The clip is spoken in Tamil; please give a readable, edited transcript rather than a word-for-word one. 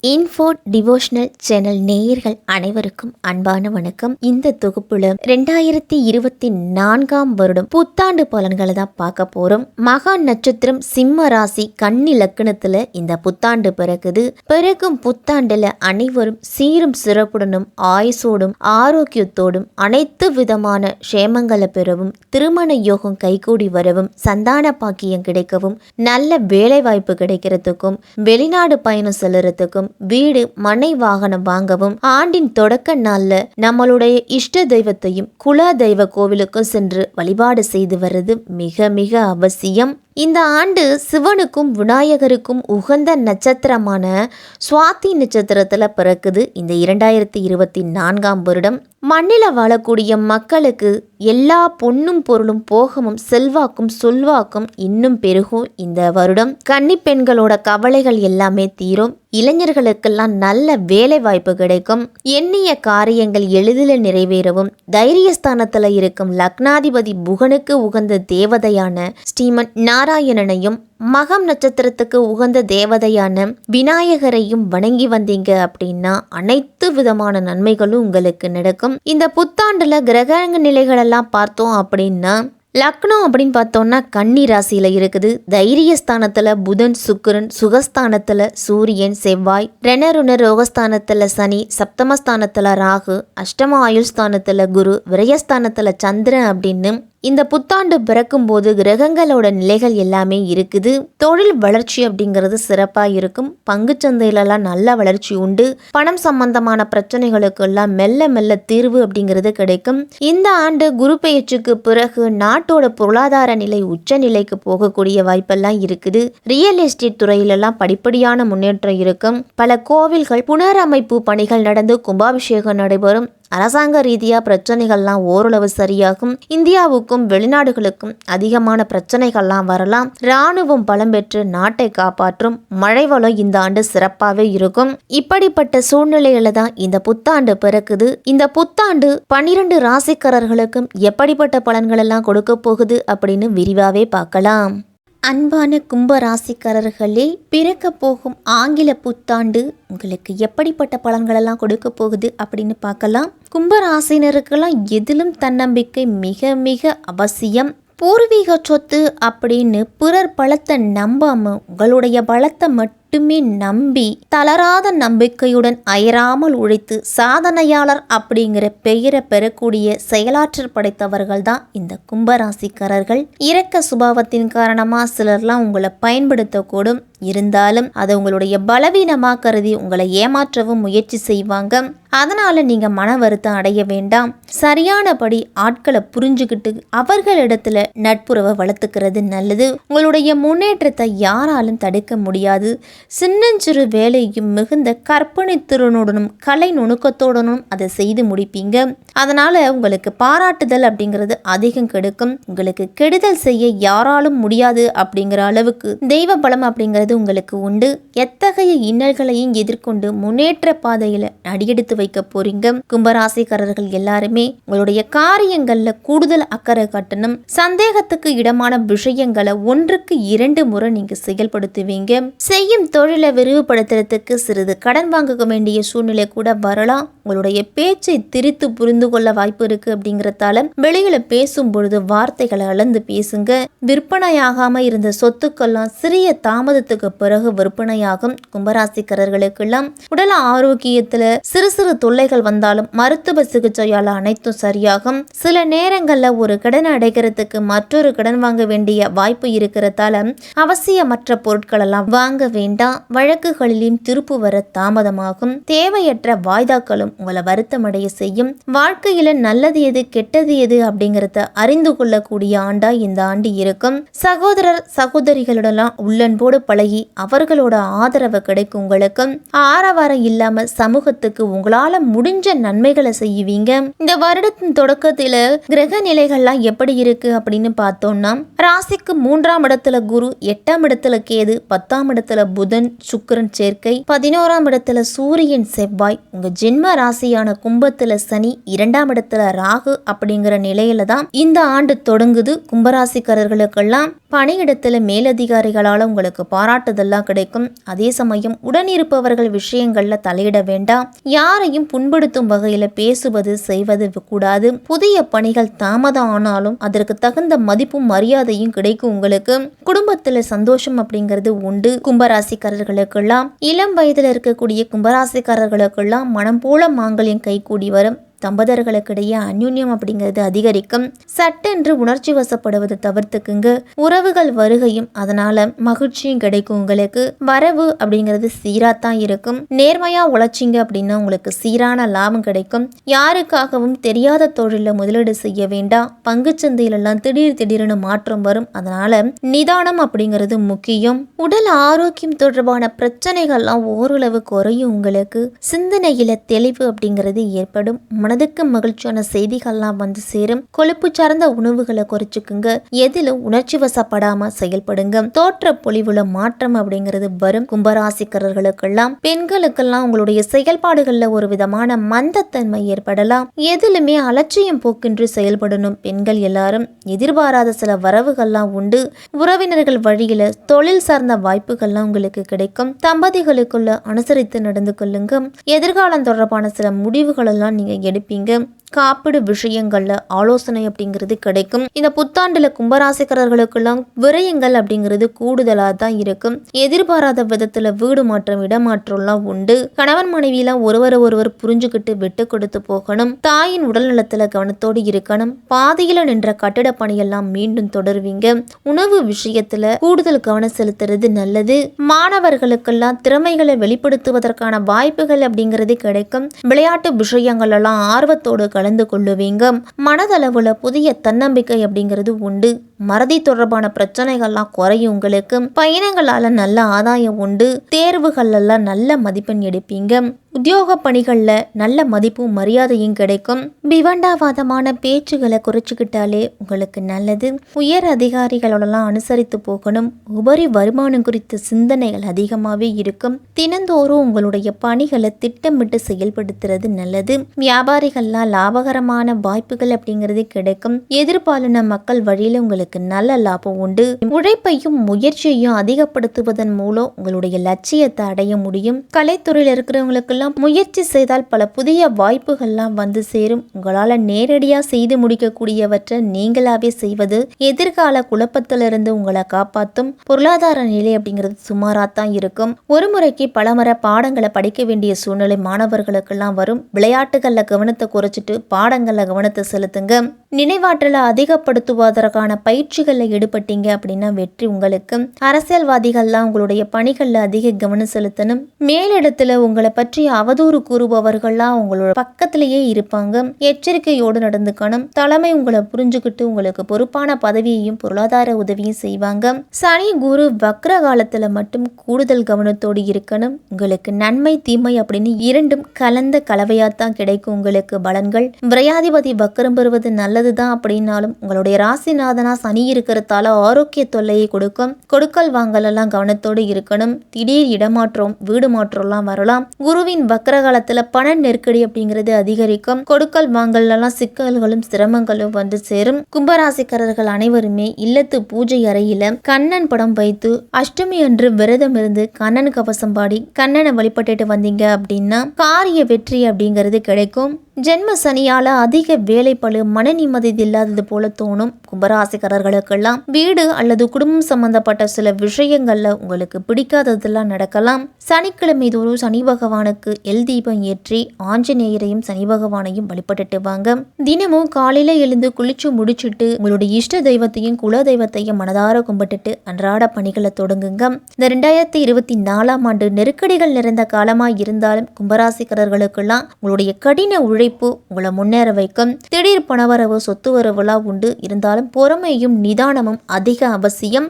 இன்ஃபோ டிவோஷனல் சேனல் நேயர்கள் அனைவருக்கும் அன்பான வணக்கம். இந்த தொகுப்புல 2024 வருடம் புத்தாண்டு பலன்களை தான் பார்க்க போறோம். மகா நட்சத்திரம் சிம்ம ராசி கன்னி லக்னத்துல இந்த புத்தாண்டு பிறக்கும் புத்தாண்டுல அனைவரும் சீரும் சிறப்புடனும் ஆயுசோடும் ஆரோக்கியத்தோடும் அனைத்து விதமான க்ஷேமங்களை பெறவும், திருமண யோகம் கைகூடி வரவும், சந்தான பாக்கியம் கிடைக்கவும், நல்ல வேலை வாய்ப்பு கிடைக்கிறதுக்கும், வெளிநாடு பயணம் செல்லுறதுக்கும், வீடு மனை வாகனம் வாங்கவும், ஆண்டின் தொடக்க நாள்ல நம்மளுடைய இஷ்ட தெய்வத்தையும் குல தெய்வ கோவிலுக்கும் சென்று வழிபாடு செய்து வர்றது மிக மிக அவசியம். இந்த ஆண்டு சிவனுக்கும் விநாயகருக்கும் உகந்த நட்சத்திரமான சுவாதி நட்சத்திரத்துல பிறக்குது. இந்த 2024 வருடம் மண்ணில வாழக்கூடிய மக்களுக்கு எல்லா பொன்னும் பொருளும் போகமும் செல்வாக்கும் சொல்வாக்கும் இன்னும் பெருகும். இந்த வருடம் கன்னி பெண்களோட கவலைகள் எல்லாமே தீரும். இளைஞர்களுக்கெல்லாம் நல்ல வேலை வாய்ப்பு கிடைக்கும். எண்ணிய காரியங்கள் எளிதில் நிறைவேறவும், தைரியஸ்தானத்துல இருக்கும் லக்னாதிபதி புகனுக்கு உகந்த தேவதையான ஸ்ரீமன் நாராயணனையும், மகம் நட்சத்திரத்துக்கு உகந்த தேவதையான விநாயகரையும் வணங்கி வந்தீங்க அப்படின்னா அனைத்து விதமான நன்மைகளும் உங்களுக்கு நடக்கும். இந்த புத்தாண்டுல கிரக நிலைகள் எல்லாம் பார்த்தோம் அப்படின்னா, லக்னம் அப்படின்னு பார்த்தோம்னா கன்னி ராசியில இருக்குது. தைரியஸ்தானத்துல புதன் சுக்கிரன், சுகஸ்தானத்துல சூரியன் செவ்வாய், ரணருணர் ரோகஸ்தானத்துல சனி, சப்தமஸ்தானத்துல ராகு, அஷ்டம ஆயுள் ஸ்தானத்துல குரு, விரயஸ்தானத்துல சந்திரன் அப்படின்னு இந்த புத்தாண்டு பிறக்கும் போது கிரகங்களோட நிலைகள் எல்லாமே இருக்குது. தொழில் வளர்ச்சி அப்படிங்கிறது சிறப்பா இருக்கும். பங்குச்சந்தையிலலாம் நல்ல வளர்ச்சி உண்டு. பணம் சம்பந்தமான பிரச்சனைகளுக்கு எல்லாம் மெல்ல மெல்ல தீர்வு அப்படிங்கிறது கிடைக்கும். இந்த ஆண்டு குரு பெயர்ச்சிக்கு பிறகு நாட்டோட பொருளாதார நிலை உச்ச நிலைக்கு போகக்கூடிய வாய்ப்பெல்லாம் இருக்குது. ரியல் எஸ்டேட் துறையிலெல்லாம் படிப்படியான முன்னேற்றம் இருக்கும். பல கோவில்கள் புனரமைப்பு பணிகள் நடந்து கும்பாபிஷேகம் நடைபெறும். அரசாங்க ரீதியா பிரச்சனைகள்லாம் ஓரளவு சரியாகும். இந்தியாவுக்கும் வெளிநாடுகளுக்கும் அதிகமான பிரச்சனைகள்லாம் வரலாம். இராணுவம் பலம் பெற்று நாட்டை காப்பாற்றும். மழை வளம் இந்த ஆண்டு சிறப்பாகவே இருக்கும். இப்படிப்பட்ட சூழ்நிலையில தான் இந்த புத்தாண்டு பிறக்குது. இந்த புத்தாண்டு 12 ராசிக்காரர்களுக்கும் எப்படிப்பட்ட பலன்கள் எல்லாம் கொடுக்க போகுது அப்படின்னு விரிவாவே பார்க்கலாம். அன்பான கும்ப ராசிக்காரர்களே, பிறக்க போகும் ஆங்கில புத்தாண்டு உங்களுக்கு எப்படிப்பட்ட பலன்களெல்லாம் கொடுக்க போகுது அப்படின்னு பார்க்கலாம். கும்ப ராசினருக்கெல்லாம் எதிலும் தன்னம்பிக்கை மிக மிக அவசியம். பூர்வீக சொத்து அப்படின்னு பிறர் பலத்தை நம்பாம உங்களுடைய பலத்தை மட்டுமே நம்பி தளராத நம்பிக்கையுடன் அயராமல் உழைத்து சாதனையாளர் அப்படிங்கிற பெயரை பெறக்கூடிய செயலாற்றல் படைத்தவர்கள் தான் இந்த கும்பராசிக்காரர்கள். இரக்க சுபாவத்தின் காரணமா சிலர்லாம் உங்களை பயன்படுத்தக்கூடும். இருந்தாலும் அதை உங்களுடைய பலவீனமா கருதி உங்களை ஏமாற்றவும் முயற்சி செய்வாங்க. அதனால நீங்க மன வருத்தம் அடைய வேண்டாம். சரியானபடி ஆட்களை புரிஞ்சுக்கிட்டு அவர்களிடத்துல நட்புறவை வளர்த்துக்கிறது நல்லது. உங்களுடைய முன்னேற்றத்தை யாராலும் தடுக்க முடியாது. சின்னஞ்சிறு வேலையும் மிகுந்த கற்பனை திறனுடனும் கலை நுணுக்கத்தோடனும் அதை செய்து முடிப்பீங்க. அதனால உங்களுக்கு பாராட்டுதல் அப்படிங்கிறது அதிகம் கிடைக்கும். உங்களுக்கு கெடுதல் செய்ய யாராலும் முடியாது அப்படிங்கிற அளவுக்கு தெய்வ பலம் அப்படிங்கிறது உங்களுக்கு உண்டு. எத்தகைய இன்னல்களையும் எதிர்கொண்டு முன்னேற்ற பாதையில அடியெடுத்து வைக்க போறீங்க. கும்பராசிக்காரர்கள் எல்லாருமே உங்களுடைய காரியங்கள்ல கூடுதல் அக்கறை காட்டணும். சந்தேகத்துக்கு இடமான விஷயங்களை 1க்கு 2 முறை நீங்க செயல்படுத்துவீங்க. செய்யும் தொழிலை விரிவுபடுத்துறதுக்கு சிறிது கடன் வாங்க வேண்டிய சூழ்நிலை கூட வரலாம். உங்களுடைய பேச்சை திரித்து புரிந்து கொள்ள வாய்ப்பு இருக்கு. அப்படிங்கறதால வெளியில பேசும் பொழுது வார்த்தைகளை அளந்து பேசுங்க. விற்பனையாகாம இருந்த சொத்துக்கெல்லாம் சிறிய தாமதத்துக்கு பிறகு விற்பனையாகும். கும்பராசிக்காரர்களுக்கெல்லாம் உடல் ஆரோக்கியத்துல சிறு சிறு தொல்லைகள் வந்தாலும் மருத்துவ சிகிச்சையால அனைத்தும் சரியாகும். சில நேரங்கள்ல ஒரு கடன் அடைக்கிறதுக்கு மற்றொரு கடன் வாங்க வேண்டிய வாய்ப்பு இருக்கிறதால அவசியமற்ற பொருட்கள் எல்லாம் வாங்க வேண்டாம். வழக்குகளிலும் திருப்பு வர தாமதமாகும். தேவையற்ற வாய்தாக்களும் உங்களை வருத்தமடைய செய்யும். வாழ்க்கையில நல்லது எது கெட்டது எது அப்படிங்கறத அறிந்து கொள்ளக்கூடிய ஆண்டா இந்த ஆண்டு இருக்கும். சகோதரர் சகோதரிகளுடன் உள்ளன்போடு பழகி அவர்களோட ஆதரவு கிடைக்கும். உங்களுக்கு ஆரவாரம் இல்லாம சமூகத்துக்கு உங்களால முடிஞ்ச நன்மைகளை செய்வீங்க. இந்த வருடத்தின் தொடக்கத்துல கிரக நிலைகள்லாம் எப்படி இருக்கு அப்படின்னு பார்த்தோம்னா, ராசிக்கு 3ஆம் இடத்துல குரு, 8ஆம் இடத்துல கேது, 10ஆம் இடத்துல புதன் சுக்கிரன் சேர்க்கை, 11ஆம் இடத்துல சூரியன் செவ்வாய், உங்க ஜென்ம ராசியான கும்பத்துல சனி, 2ஆம் இடத்துல ராகு அப்படிங்கிற நிலையில தான் இந்த ஆண்டு தொடங்குது. கும்பராசிக்காரர்களுக்கெல்லாம் பணியிடத்துல மேலதிகாரிகளால் உங்களுக்கு பாராட்டுதெல்லாம் கிடைக்கும். அதே சமயம் உடனிருப்பவர்கள் விஷயங்கள்ல தலையிட வேண்டாம். யாரையும் புண்படுத்தும் வகையில பேசுவது செய்வது கூடாது. புதிய பணிகள் தாமதம் ஆனாலும் அதற்கு தகுந்த மதிப்பும் மரியாதையும் கிடைக்கும். உங்களுக்கு குடும்பத்துல சந்தோஷம் அப்படிங்கிறது உண்டு. கும்பராசிக்காரர்களுக்கெல்லாம் இளம் வயதுல இருக்கக்கூடிய கும்பராசிக்காரர்களுக்கெல்லாம் மனம் போல மாங்கல்யம் கைகூடி வரும். தம்பதியர்களுக்கிடையே அந்யுன்யம் அப்படிங்கிறது அதிகரிக்கும். சட்டென்று உணர்ச்சி வசப்படுவது தவிர்த்துக்குங்க. உறவுகள் வருகையும் அதனால மகிழ்ச்சியும் கிடைக்கும். உங்களுக்கு வரவு அப்படிங்கிறது சீராத்தான் இருக்கும். நேர்மையா உழைச்சிங்க அப்படின்னா உங்களுக்கு சீரான லாபம் கிடைக்கும். யாருக்காகவும் தெரியாத தொழில முதலீடு செய்ய வேண்டாம். பங்குச்சந்தையிலெல்லாம் திடீர்னு மாற்றம் வரும். அதனால நிதானம் அப்படிங்கிறது முக்கியம். உடல் ஆரோக்கியம் தொடர்பான பிரச்சனைகள்லாம் ஓரளவு குறையும். உங்களுக்கு சிந்தனையில தெளிவு அப்படிங்கிறது ஏற்படும். மனதுக்கு மகிழ்ச்சியான செய்திகள்லாம் வந்து சேரும். கொழுப்பு சார்ந்த உணவுகளை குறைச்சிக்குங்க. எதிலும் உணர்ச்சி வசப்படாம செயல்படுங்க. தோற்ற பொலிவுல மாற்றம் அப்படிங்கிறது வரும். கும்பராசிக்காரர்களுக்கெல்லாம் பெண்களுக்கெல்லாம் உங்களுடைய செயல்பாடுகள்ல ஒரு விதமான மந்தத்தன்மை ஏற்படலாம். எதிலுமே அலட்சியம் போக்கின்றி செயல்படணும். பெண்கள் எல்லாரும் எதிர்பாராத சில வரவுகள்லாம் உண்டு. உறவினர்கள் வழியில தொழில் சார்ந்த வாய்ப்புகள்லாம் உங்களுக்கு கிடைக்கும். தம்பதிகளுக்குள்ள அனுசரித்து நடந்து கொள்ளுங்க. எதிர்காலம் தொடர்பான சில முடிவுகள் எல்லாம் நீங்க எடுப்பீங்க. காப்பீடு விஷயங்கள்ல ஆலோசனை அப்படிங்கிறது கிடைக்கும். இந்த புத்தாண்டுல கும்பராசிக்காரர்களுக்கெல்லாம் விரயங்கள் அப்படிங்கிறது கூடுதலா தான் இருக்கும். எதிர்பாராத விதத்துல வீடு மாற்றம் இடமாற்றம்லாம் உண்டு. கணவன் மனைவியெல்லாம் ஒருவர் புரிஞ்சுக்கிட்டு விட்டு கொடுத்து போகணும். தாயின் உடல் நலத்துல கவனத்தோடு இருக்கணும். பாதியில நின்ற கட்டிட பணியெல்லாம் மீண்டும் தொடருவீங்க. உணவு விஷயத்துல கூடுதல் கவனம் செலுத்துறது நல்லது. மாணவர்களுக்கெல்லாம் திறமைகளை வெளிப்படுத்துவதற்கான வாய்ப்புகள் அப்படிங்கிறது கிடைக்கும். விளையாட்டு விஷயங்கள் எல்லாம் ஆர்வத்தோடு கலந்து கொள்ளுவீங்க. மனதளவுல புதிய தன்னம்பிக்கை அப்படிங்கிறது உண்டு. மறதி தொடர்பான பிரச்சனைகள்லாம் குறையும். உங்களுக்கு பயணங்களால நல்ல ஆதாயம் உண்டு. தேர்வுகள் எல்லாம் நல்ல மதிப்பெண் எடுப்பீங்க. உத்தியோக பணிகள்ல நல்ல மதிப்பும் மரியாதையும் கிடைக்கும். விவண்டாவாதமான பேச்சுகளை குறைச்சிக்கிட்டாலே உங்களுக்கு நல்லது. உயர் அதிகாரிகளோடலாம் அனுசரித்து போகணும். உபரி வருமானம் குறித்த சிந்தனைகள் அதிகமாகவே இருக்கும். தினந்தோறும் உங்களுடைய பணிகளை திட்டமிட்டு செயல்படுத்துறது நல்லது. வியாபாரிகள்லாம் லாபகரமான வாய்ப்புகள் அப்படிங்கிறது கிடைக்கும். எதிர்பாலின மக்கள் வழியில உங்களுக்கு நல்ல லாபம் உண்டு. உழைப்பையும் முயற்சியையும் அதிகப்படுத்துவதன் மூலம் உங்களுடைய லட்சியத்தை அடைய முடியும். கலைத்துறையில் இருக்கிறவங்களுக்கெல்லாம் முயற்சி செய்தால் பல புதிய வாய்ப்புகள்லாம் வந்து சேரும். உங்களால நேரடியா செய்து முடிக்கக்கூடியவற்றை நீங்களாவே செய்வது எதிர்கால குழப்பத்திலிருந்து உங்களை காப்பாற்றும். பொருளாதார நிலை அப்படிங்கிறது சுமாராத்தான் இருக்கும். ஒரு முறைக்கு பலமுறை பாடங்களை படிக்க வேண்டிய சூழ்நிலை மாணவர்களுக்கெல்லாம் வரும். விளையாட்டுகள்ல கவனத்தை குறைச்சிட்டு பாடங்கள்ல கவனத்தை செலுத்துங்க. நினைவாற்றலை அதிகப்படுத்துவதற்கான பயிற்சிகளில் ஈடுபட்டீங்க அப்படின்னா வெற்றி உங்களுக்கு. அரசியல்வாதிகள்லாம் உங்களுடைய பணிகளில் அதிக கவனம் செலுத்தணும். மேலிடத்துல உங்களை பற்றி அவதூறு கூறுபவர்கள்லாம் உங்களோட பக்கத்திலேயே இருப்பாங்க. எச்சரிக்கையோடு நடந்துக்கணும். தலைமை உங்களை புரிஞ்சுக்கிட்டு உங்களுக்கு பொறுப்பான பதவியையும் பொருளாதார உதவியும் செய்வாங்க. சனி குரு வக்ர காலத்துல மட்டும் கூடுதல் கவனத்தோடு இருக்கணும். உங்களுக்கு நன்மை தீமை அப்படின்னு இரண்டும் கலந்த கலவையாத்தான் கிடைக்கும். உங்களுக்கு பலன்கள் விரையாதிபதி வக்ரம் பெறுவது நல்லதுதான் அப்படின்னாலும் உங்களுடைய ராசிநாதனா சனி இருக்கிறதால ஆரோக்கிய தொல்லையை கொடுக்கும். கொடுக்கல் வாங்கல் எல்லாம் கவனத்தோடு இருக்கணும். திடீர் இடமாற்றம் வீடு மாற்றம்லாம் வரலாம். குருவின் வக்ர காலத்துல பண நெருக்கடி அப்படிங்கிறது அதிகரிக்கும். கொடுக்கல் வாங்கல் எல்லாம் சிக்கல்களும் சிரமங்களும் வந்து சேரும். கும்பராசிக்காரர்கள் அனைவருமே இல்லத்து பூஜை அறையில கண்ணன் படம் வைத்து அஷ்டமி அன்று விரதம் இருந்து கண்ணன் கவசம் பாடி கண்ணனை வழிபட்டுட்டு வந்தீங்க அப்படின்னா காரிய வெற்றி அப்படிங்கிறது கிடைக்கும். ஜென்ம சனியால அதிக வேலைப்பளு மன நிம்மதி இல்லாதது போல தோணும். கும்பராசிக்காரர்களுக்கெல்லாம் வீடு அல்லது குடும்பம் சம்பந்தப்பட்ட சில விஷயங்கள்ல உங்களுக்கு பிடிக்காததெல்லாம் நடக்கலாம். சனிக்கிழமை தோறும் சனி பகவானுக்கு எல் தீபம் ஏற்றி ஆஞ்சநேயரையும் சனி பகவானையும் வழிபட்டுட்டு வாங்க. தினமும் காலையில எழுந்து குளிச்சு முடிச்சுட்டு உங்களுடைய இஷ்ட தெய்வத்தையும் குல தெய்வத்தையும் மனதார கும்பிட்டுட்டு அன்றாட பணிகளை தொடங்குங்க. இந்த 2024ஆம் ஆண்டு நெருக்கடிகள் நிறைந்த காலமா இருந்தாலும் கும்பராசிக்காரர்களுக்கெல்லாம் உங்களுடைய கடின உழைப்பு உங்களை முன்னேற வைக்கும். திடீர் பணவரவு சொத்து வரவுலாம் உண்டு. இருந்தாலும் பொறுமையும் நிதானமும் அதிக அவசியம்.